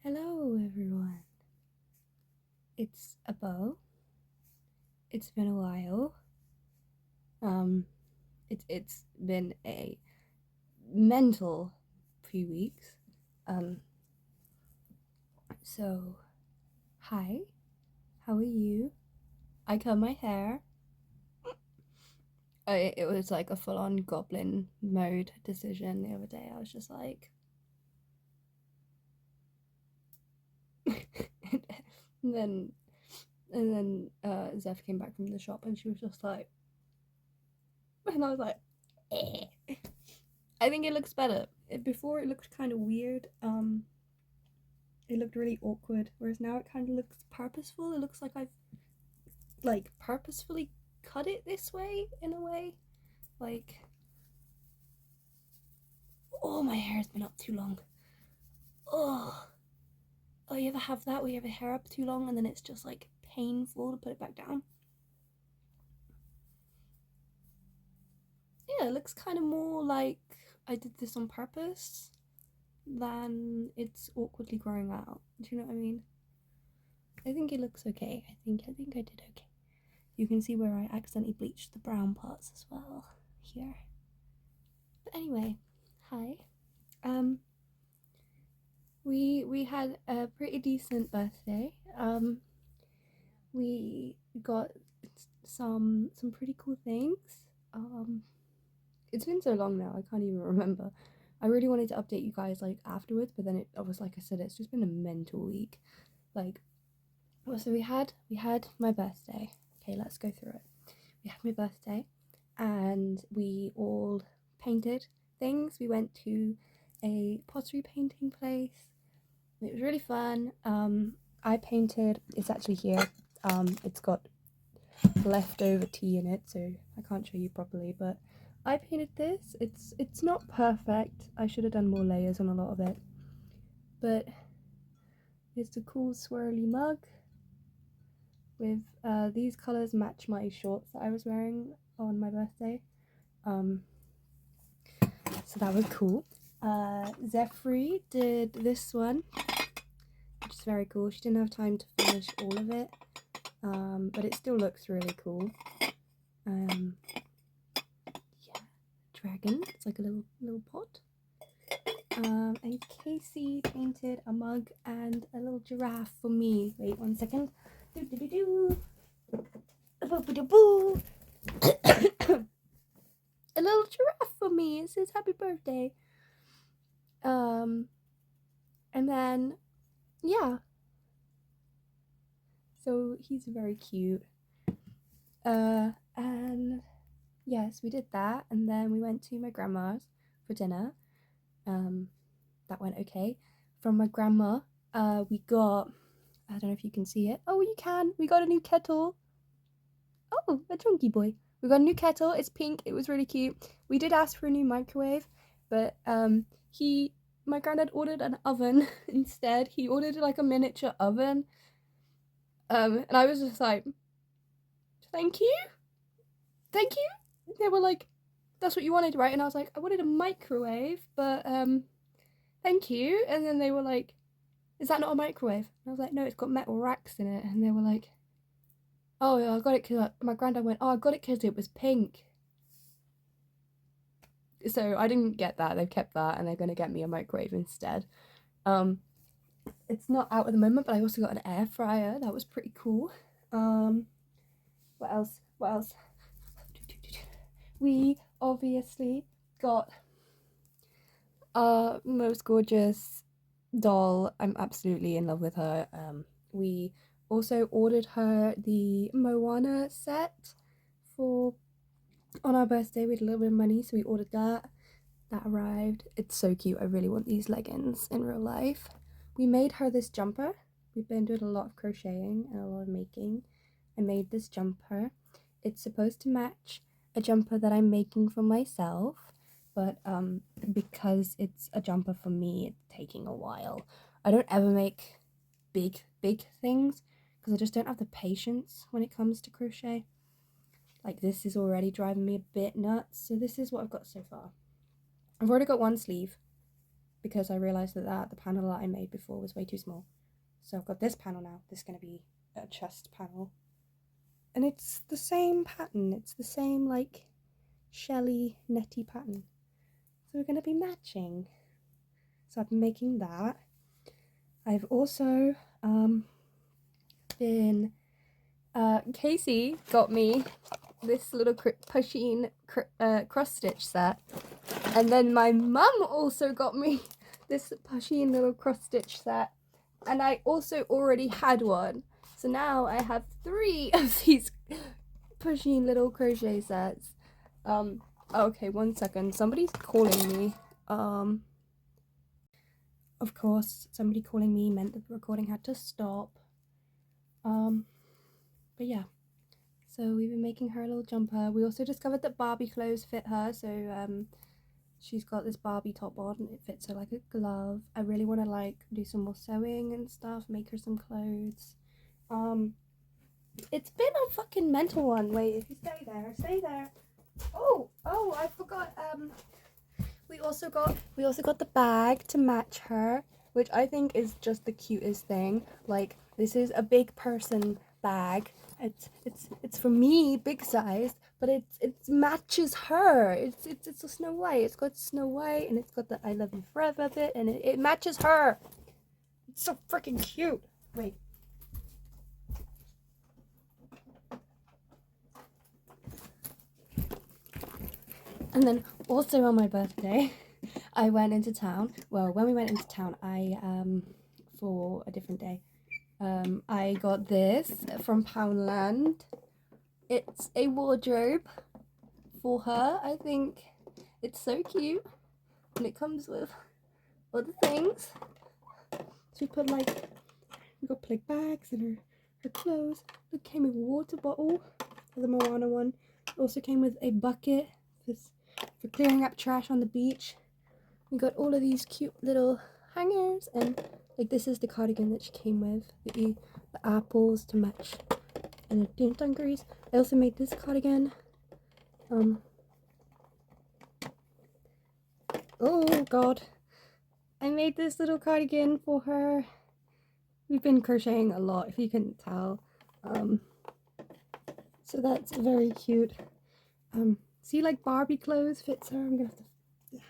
Hello everyone, it's a Bo. It's been a while. It's been a mental few weeks. Um, so hi, how are you? I cut my hair. It was like a full-on goblin mode decision the other day. I was just like, and then Zeph came back from the shop and she was just like, and I was like, eh. I think it looks better. Before it looked kind of weird. It looked really awkward, whereas now it kind of looks purposeful. It looks like I've purposefully cut it this way in a way. Like, oh, my hair's been up too long. Oh, you ever have that where you have your hair up too long and then it's just like painful to put it back down? Yeah, it looks kind of more like I did this on purpose than it's awkwardly growing out. Do you know what I mean? I think it looks okay. I think I did okay. You can see where I accidentally bleached the brown parts as well here. But anyway, hi. Um, we had a pretty decent birthday. We got some pretty cool things. It's been so long now, I can't even remember. I really wanted to update you guys like afterwards, but then it was like I said, it's just been a mental week. Like, well, so we had my birthday. Okay, let's go through it. We had my birthday, and we all painted things. We went to a pottery painting place. It was really fun. I painted. It's actually here. It's got leftover tea in it, so I can't show you properly. But I painted this. It's not perfect. I should have done more layers on a lot of it. But it's a cool swirly mug. With these colors match my shorts that I was wearing on my birthday. So that was cool. Zephyr did this one, which is very cool. She didn't have time to finish all of it, but it still looks really cool. Yeah, dragon. It's like a little pot. And Casey painted a mug and a little giraffe for me. Wait 1 second. A little giraffe for me. It says happy birthday. And then yeah. So he's very cute. And yes, we did that, and then we went to my grandma's for dinner. That went okay. From my grandma, we got, I don't know if you can see it. Oh, you can. We got a new kettle. Oh, a chunky boy. We got a new kettle. It's pink. It was really cute. We did ask for a new microwave, but my granddad ordered an oven instead. He ordered like a miniature oven. And I was just like, thank you. They were like, that's what you wanted, right? And I was like, I wanted a microwave, but thank you. And then they were like, is that not a microwave? And I was like, no, it's got metal racks in it. And they were like, oh yeah, I got it because my granddad went, oh, I got it because it was pink. So I didn't get that. They've kept that, and they're gonna get me a microwave instead. It's not out at the moment, but I also got an air fryer. That was pretty cool. What else? We obviously got our most gorgeous doll. I'm absolutely in love with her. We also ordered her the Moana set for on our birthday. We had a little bit of money, so we ordered that. That arrived. It's so cute. I really want these leggings in real life. We made her this jumper. We've been doing a lot of crocheting and a lot of making. I made this jumper. It's supposed to match a jumper that I'm making for myself, but because it's a jumper for me, it's taking a while. I don't ever make big things because I just don't have the patience when it comes to crochet. Like, this is already driving me a bit nuts. So this is what I've got so far. I've already got one sleeve. because I realised that the panel that I made before was way too small. So I've got this panel now. This is going to be a chest panel. And it's the same pattern. It's the same, like, shelly, netty pattern. So we're going to be matching. So I've been making that. I've also been... Casey got me this little Pasheen cross-stitch set. And then my mum also got me this Pasheen little cross-stitch set. And I also already had one. So now I have 3 of these Pasheen little crochet sets. Okay, 1 second. Somebody's calling me. Of course, somebody calling me meant that the recording had to stop. But yeah. So we've been making her a little jumper. We also discovered that Barbie clothes fit her. So, she's got this Barbie top on. It fits her like a glove. I really want to, like, do some more sewing and stuff. Make her some clothes. It's been a fucking mental one. Wait, if you stay there. Oh, I forgot. We also got the bag to match her, which I think is just the cutest thing. Like, this is a big person bag. It's for me, big size, but it matches her. It's a Snow White. It's got Snow White, and it's got the I love you forever bit, and it matches her. It's so freaking cute. Wait. And then also on my birthday, I went into town. Well, when we went into town, for a different day, I got this from Poundland. It's a wardrobe for her. I think it's so cute. And it comes with other things. So we got plate bags and her clothes. It came with a water bottle for the Moana one. It also came with a bucket for clearing up trash on the beach. We got all of these cute little hangers, and like this is the cardigan that she came with, the apples to match, and the dungarees. I also made this cardigan. Oh god, I made this little cardigan for her. We've been crocheting a lot, if you couldn't tell. So that's very cute. See, like Barbie clothes fits her. I'm gonna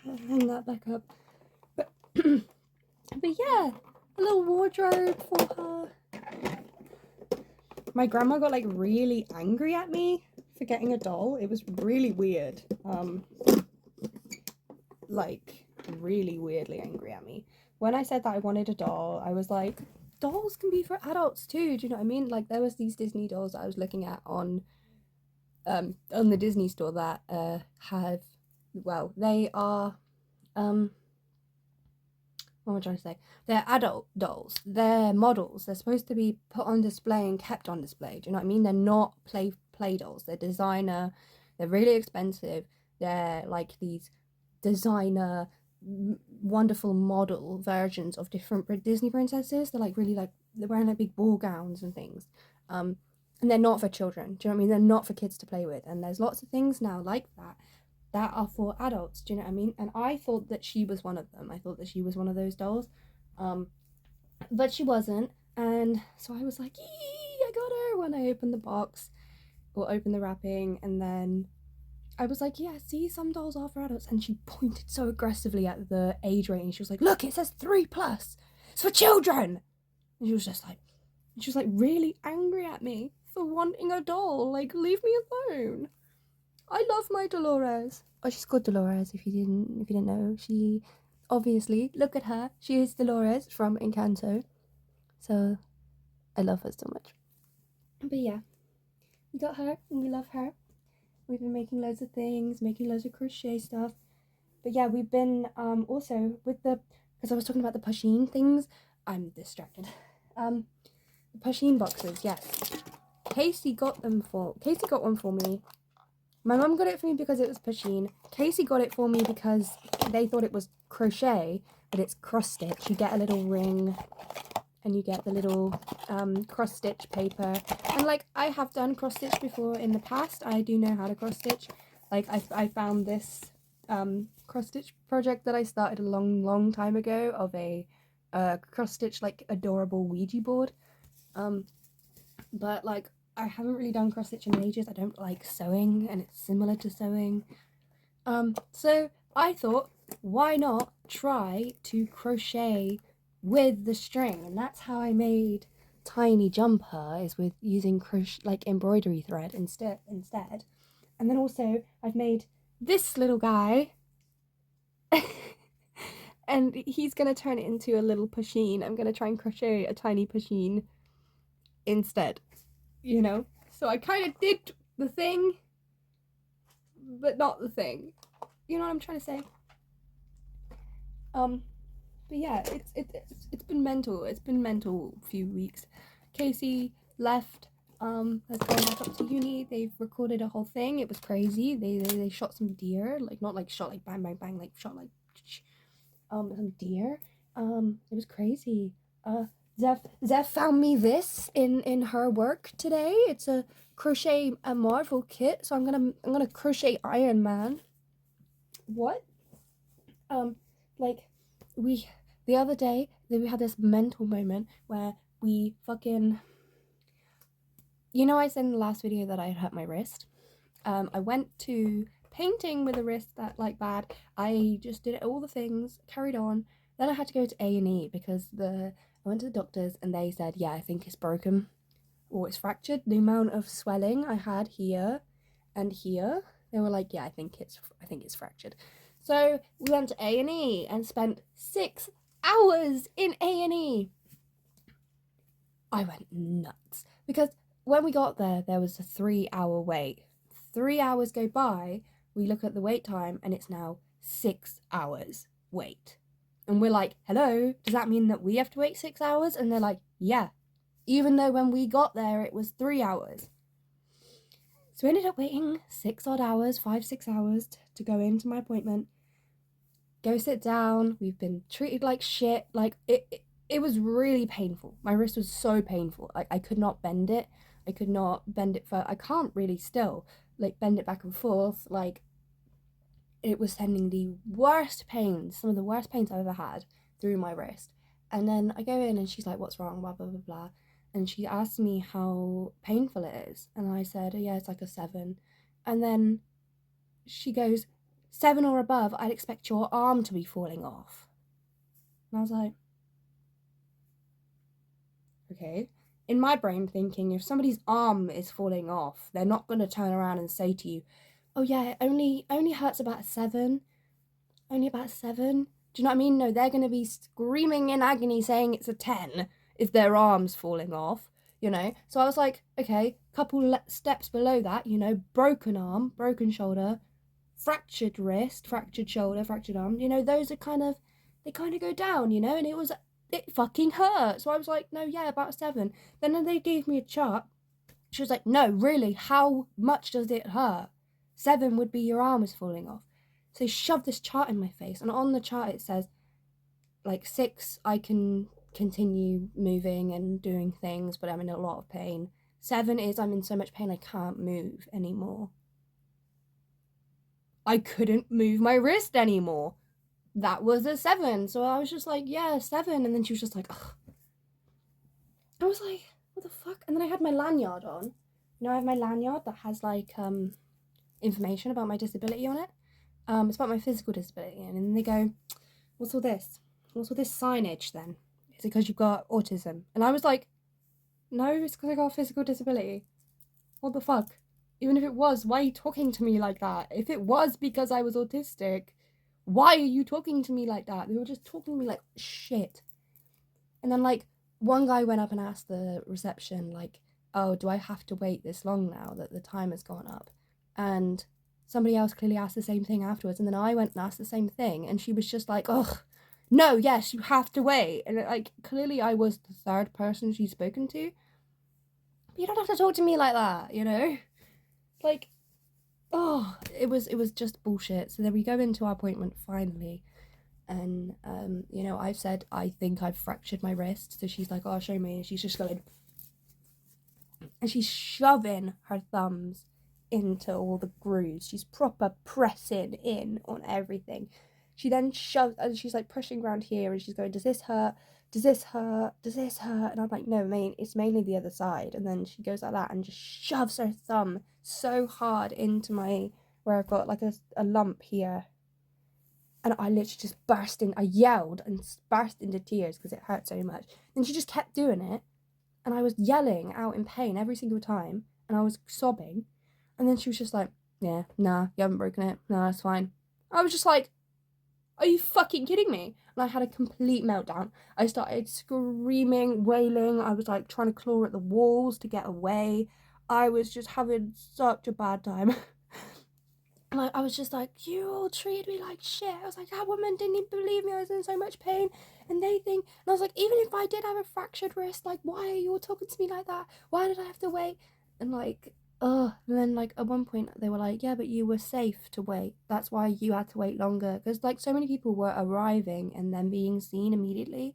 have to hang that back up. But yeah, a little wardrobe for her. My grandma got like really angry at me for getting a doll. It was really weird. Like really weirdly angry at me. When I said that I wanted a doll, I was like, dolls can be for adults too. Do you know what I mean? Like there was these Disney dolls that I was looking at on the Disney store that they are what am I trying to say? They're adult dolls. They're models. They're supposed to be put on display and kept on display. Do you know what I mean? They're not play dolls. They're designer. They're really expensive. They're like these designer, wonderful model versions of different Disney princesses. They're like really like they're wearing like big ball gowns and things. And they're not for children. Do you know what I mean? They're not for kids to play with. And there's lots of things now like that are for adults. Do you know what I mean? And I thought that she was one of them. I thought that she was one of those dolls. But she wasn't. And so I was like, yee, I got her when I opened the box or opened the wrapping. And then I was like, yeah, see, some dolls are for adults. And she pointed so aggressively at the age rating. She was like, look, it says 3+. It's for children. And she was like really angry at me for wanting a doll. Like, leave me alone. I love my Dolores. Oh, she's called Dolores, if you didn't know. She, obviously, look at her. She is Dolores from Encanto. So, I love her so much. But yeah, we got her and we love her. We've been making loads of things, making loads of crochet stuff. But yeah, we've been, also, because I was talking about the Pasheen things, I'm distracted. The Pasheen boxes, yes. Casey got one for me. My mum got it for me because it was Pasheen. Casey got it for me because they thought it was crochet, but it's cross stitch. You get a little ring and you get the little cross stitch paper. And like I have done cross stitch before in the past. I do know how to cross stitch. Like I found this cross stitch project that I started a long time ago of a cross stitch like adorable Ouija board. But like I haven't really done cross stitch in ages. I don't like sewing, and it's similar to sewing. So I thought, why not try to crochet with the string? And that's how I made Tiny Jumper, is with using crochet like embroidery thread instead. And then also I've made this little guy and he's gonna turn it into a little pusheen. I'm gonna try and crochet a tiny pusheen instead, you know? So I kind of did the thing, but not the thing. You know what I'm trying to say? But yeah, it's been mental. It's been mental few weeks. Casey left. Has gone back up to uni. They've recorded a whole thing. It was crazy. They shot some deer, like not like shot like bang bang bang, like shot like some deer. It was crazy. Zev found me this in her work today. It's a crochet a Marvel kit. So I'm gonna crochet Iron Man. What? Like the other day we had this mental moment where we fucking, you know, I said in the last video that I had hurt my wrist. I went to painting with a wrist that like bad. I just did all the things, carried on. Then I had to go to A&E because I went to the doctors and they said, yeah, I think it's broken or it's fractured. The amount of swelling I had here and here, they were like, yeah, I think it's fractured. So we went to A&E and spent 6 hours in A&E. I went nuts because when we got there, there was a 3-hour wait. 3 hours go by, we look at the wait time and it's now 6 hours wait. And we're like, hello, does that mean that we have to wait 6 hours? And they're like, yeah, even though when we got there, it was 3 hours. So we ended up waiting 6 odd hours, 5-6 hours to go into my appointment. Go sit down. We've been treated like shit. Like it was really painful. My wrist was so painful. I could not bend it. I could not bend it I can't really still like bend it back and forth. Like it was sending the worst pains, some of the worst pains I've ever had through my wrist. And then I go in and she's like, what's wrong? Blah, blah, blah, blah. And she asked me how painful it is. And I said, oh, yeah, it's like a 7. And then she goes, 7 or above, I'd expect your arm to be falling off. And I was like, okay. In my brain thinking, if somebody's arm is falling off, they're not going to turn around and say to you, oh yeah, it only hurts about a 7. Only about 7. Do you know what I mean? No, they're going to be screaming in agony saying it's a 10 if their arm's falling off, you know? So I was like, okay, couple steps below that, you know, broken arm, broken shoulder, fractured wrist, fractured shoulder, fractured arm, you know, those are they kind of go down, you know, and it fucking hurt. So I was like, no, yeah, about a 7. Then they gave me a chart. She was like, no, really, how much does it hurt? 7 would be your arm is falling off. So he shoved this chart in my face, and on the chart it says, like, 6, I can continue moving and doing things, but I'm in a lot of pain. 7 is I'm in so much pain I can't move anymore. I couldn't move my wrist anymore. That was a 7. So I was just like, yeah, 7. And then she was just like, ugh. I was like, what the fuck? And then I had my lanyard on. You know, I have my lanyard that has like information about my disability on it. It's about my physical disability. And then they go, what's all this? What's all this signage then? Is it because you've got autism? And I was like, no, it's because I got a physical disability. What the fuck? Even if it was, why are you talking to me like that? If it was because I was autistic, why are you talking to me like that? They were just talking to me like shit. And then like one guy went up and asked the reception like, oh, do I have to wait this long now that the time has gone up? And somebody else clearly asked the same thing afterwards. And then I went and asked the same thing. And she was just like, ugh, no, yes, you have to wait. And like clearly I was the third person she's spoken to. But you don't have to talk to me like that, you know? Like, oh, it was just bullshit. So then we go into our appointment finally, and you know, I've said I think I've fractured my wrist. So she's like, oh, show me. And she's just going, and she's shoving her thumbs into all the grooves. She's proper pressing in on everything. She then shoves, and she's like pushing around here, and she's going, does this hurt? Does this hurt? Does this hurt? And I'm like, no, it's mainly the other side. And then she goes like that and just shoves her thumb so hard into where I've got like a lump here. And I literally just I yelled and burst into tears because it hurt so much. And she just kept doing it. And I was yelling out in pain every single time. And I was sobbing. And then she was just like, yeah, nah, you haven't broken it. Nah, it's fine. I was just like, are you fucking kidding me? And I had a complete meltdown. I started screaming, wailing. I was like trying to claw at the walls to get away. I was just having such a bad time. And I was just like, you all treated me like shit. I was like, that woman didn't even believe me. I was in so much pain. And and I was like, even if I did have a fractured wrist, like, why are you all talking to me like that? Why did I have to wait? And like, and then like at one point they were like, yeah, but you were safe to wait. That's why you had to wait longer. Because like so many people were arriving and then being seen immediately.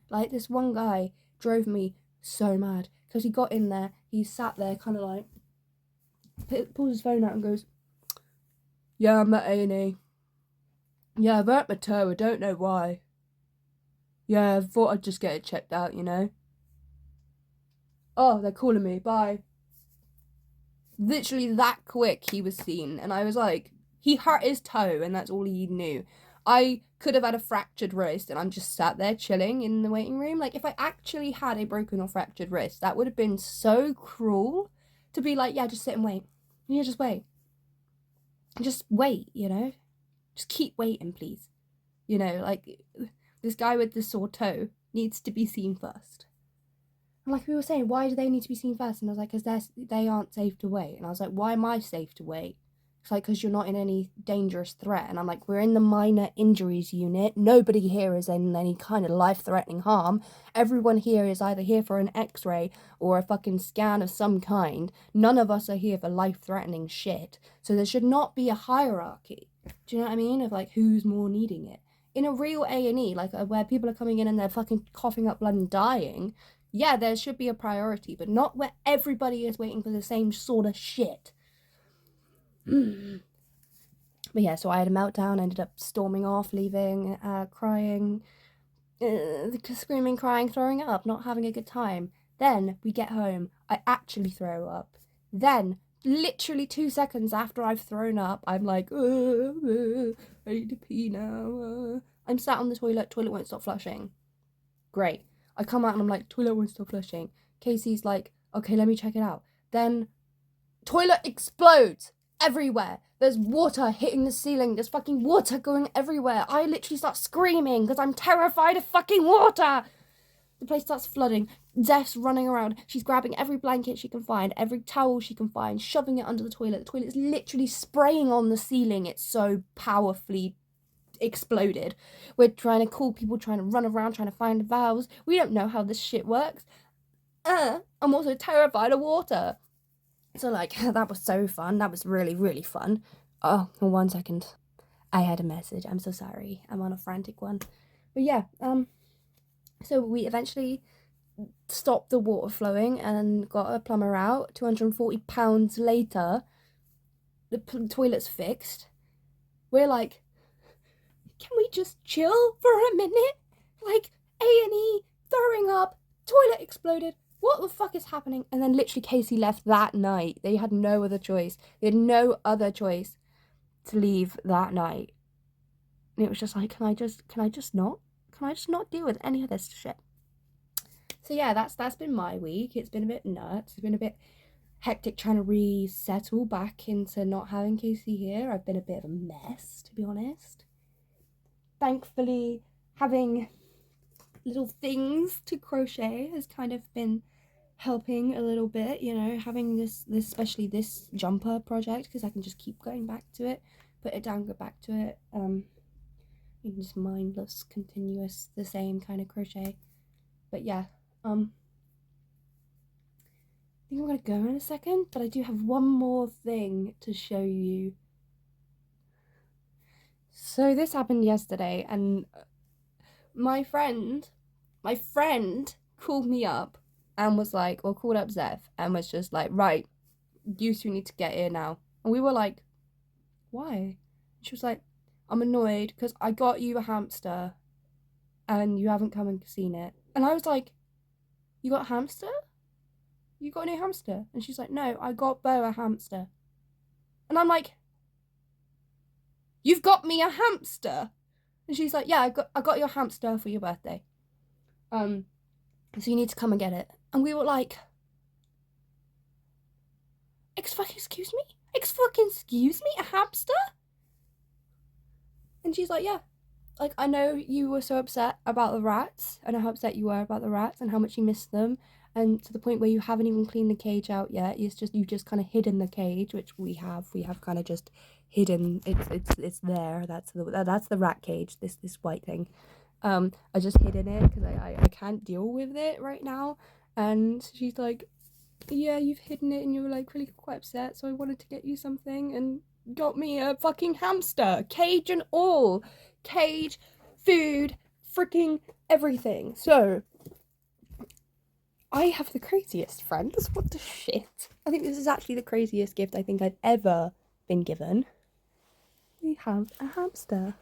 Like this one guy drove me so mad because he got in there, he sat there kind of like, pulls his phone out and goes, yeah, I'm at A&E. Yeah, I've hurt my toe, I don't know why. Yeah, I thought I'd just get it checked out, you know. Oh, they're calling me, bye. Literally that quick he was seen, and I was like, he hurt his toe and that's all he knew. I could have had a fractured wrist and I'm just sat there chilling in the waiting room. Like, if I actually had a broken or fractured wrist, that would have been so cruel to be like, yeah, just sit and wait. Yeah, just wait. Just wait, you know? Just keep waiting, please. You know, like, this guy with the sore toe needs to be seen first. And like we were saying, why do they need to be seen first? And I was like, because they aren't safe to wait. And I was like, why am I safe to wait? It's like, because you're not in any dangerous threat. And I'm like, we're in the minor injuries unit. Nobody here is in any kind of life-threatening harm. Everyone here is either here for an x-ray or a fucking scan of some kind. None of us are here for life-threatening shit. So there should not be a hierarchy. Do you know what I mean? Of like, who's more needing it? In a real A&E, like where people are coming in and they're fucking coughing up blood and dying, yeah, there should be a priority, but not where everybody is waiting for the same sort of shit. But yeah, so I had a meltdown, ended up storming off, leaving, crying, screaming, crying, throwing up, not having a good time. Then we get home, I actually throw up. Then, literally 2 seconds after I've thrown up, I'm like, I need to pee now. I'm sat on the toilet won't stop flushing. Great. I come out and I'm like, toilet won't stop flushing. Casey's like, okay, let me check it out. Then, toilet explodes everywhere. There's water hitting the ceiling. There's fucking water going everywhere. I literally start screaming because I'm terrified of fucking water. The place starts flooding. Zeph's running around. She's grabbing every blanket she can find, every towel she can find, shoving it under the toilet. The toilet's literally spraying on the ceiling. It's so powerfully exploded. We're trying to call people, trying to run around, trying to find valves. We don't know how this shit works. I'm also terrified of water. So like, that was so fun. That was really, really fun. Oh, 1 second. I had a message. I'm so sorry. I'm on a frantic one. But yeah, so we eventually stopped the water flowing and got a plumber out. £240 later, the toilet's fixed. We're like, can we just chill for a minute? Like, A&E, throwing up, toilet exploded. What the fuck is happening? And then literally Casey left that night. They had no other choice. They had no other choice to leave that night. And it was just like, can I just not deal with any of this shit? So yeah, that's been my week. It's been a bit nuts. It's been a bit hectic trying to resettle back into not having Casey here. I've been a bit of a mess, to be honest. Thankfully, having little things to crochet has kind of been helping a little bit, you know, having this especially this jumper project, because I can just keep going back to it, put it down, go back to it, just mindless, continuous, the same kind of crochet. But yeah, I think I'm gonna go in a second, but I do have one more thing to show you. So this happened yesterday, and my friend called me up and was like, or called up Zeph and was just like, right, you two need to get here now. And we were like, why? She was like, I'm annoyed because I got you a hamster and you haven't come and seen it. And I was like, you got a hamster? You got a new hamster? And she's like, no, I got Bo a hamster. And I'm like, you've got me a hamster? And she's like, yeah, I got your hamster for your birthday. So you need to come and get it. And we were like, excuse me? Excuse me? A hamster? And she's like, yeah. Like, I know you were so upset about the rats. I know how upset you were about the rats and how much you missed them. And to the point where you haven't even cleaned the cage out yet. You've just kind of hidden the cage, which we have kind of just hidden. It's there. That's the rat cage. This white thing. I just hidden it because I can't deal with it right now. And she's like, yeah, you've hidden it and you were like really quite upset, so I wanted to get you something and got me a fucking hamster, cage and all. Cage, food, freaking everything. So I have the craziest friends. What the shit? I think this is actually the craziest gift I think I've ever been given. We have a hamster.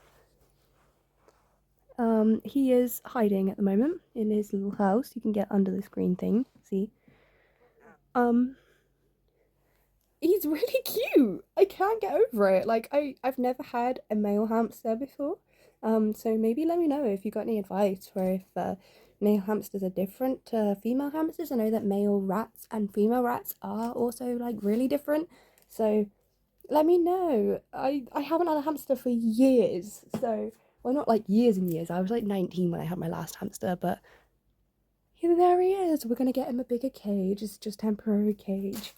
He is hiding at the moment in his little house. You can get under this green thing, see? He's really cute. I can't get over it. Like, I've never had a male hamster before. So maybe let me know if you got any advice for if male hamsters are different to female hamsters. I know that male rats and female rats are also like really different. So let me know. I haven't had a hamster for years. So, well, not like years and years. I was like 19 when I had my last hamster, but here, there he is. We're gonna get him a bigger cage. It's just temporary cage.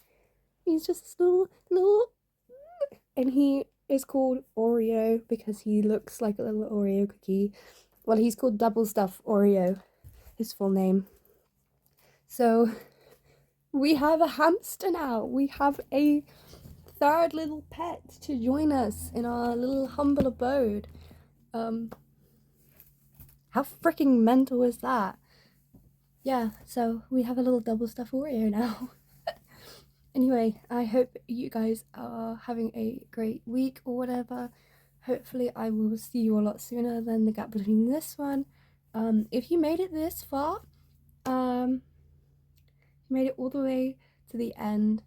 He's just this little, and he is called Oreo because he looks like a little Oreo cookie. Well, he's called Double Stuff Oreo, his full name. So we have a hamster now. We have a third little pet to join us in our little humble abode. How freaking mental is that? Yeah, so we have a little Double Stuff Oreo now. Anyway, I hope you guys are having a great week or whatever. Hopefully I will see you a lot sooner than the gap between this one. If you made it this far, you made it all the way to the end,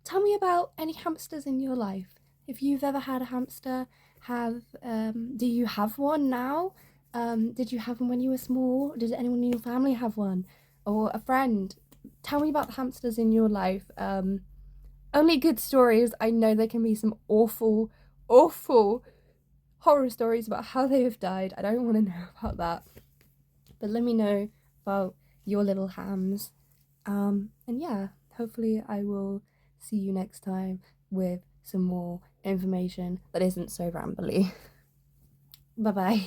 tell me about any hamsters in your life. If you've ever had a hamster, do you have one now? Did you have one when you were small? Did anyone in your family have one? Or a friend? Tell me about the hamsters in your life. Only good stories. I know there can be some awful horror stories about how they have died. I don't want to know about that. But let me know about your little hams. And yeah, hopefully I will see you next time with some more information that isn't so rambly. Bye bye.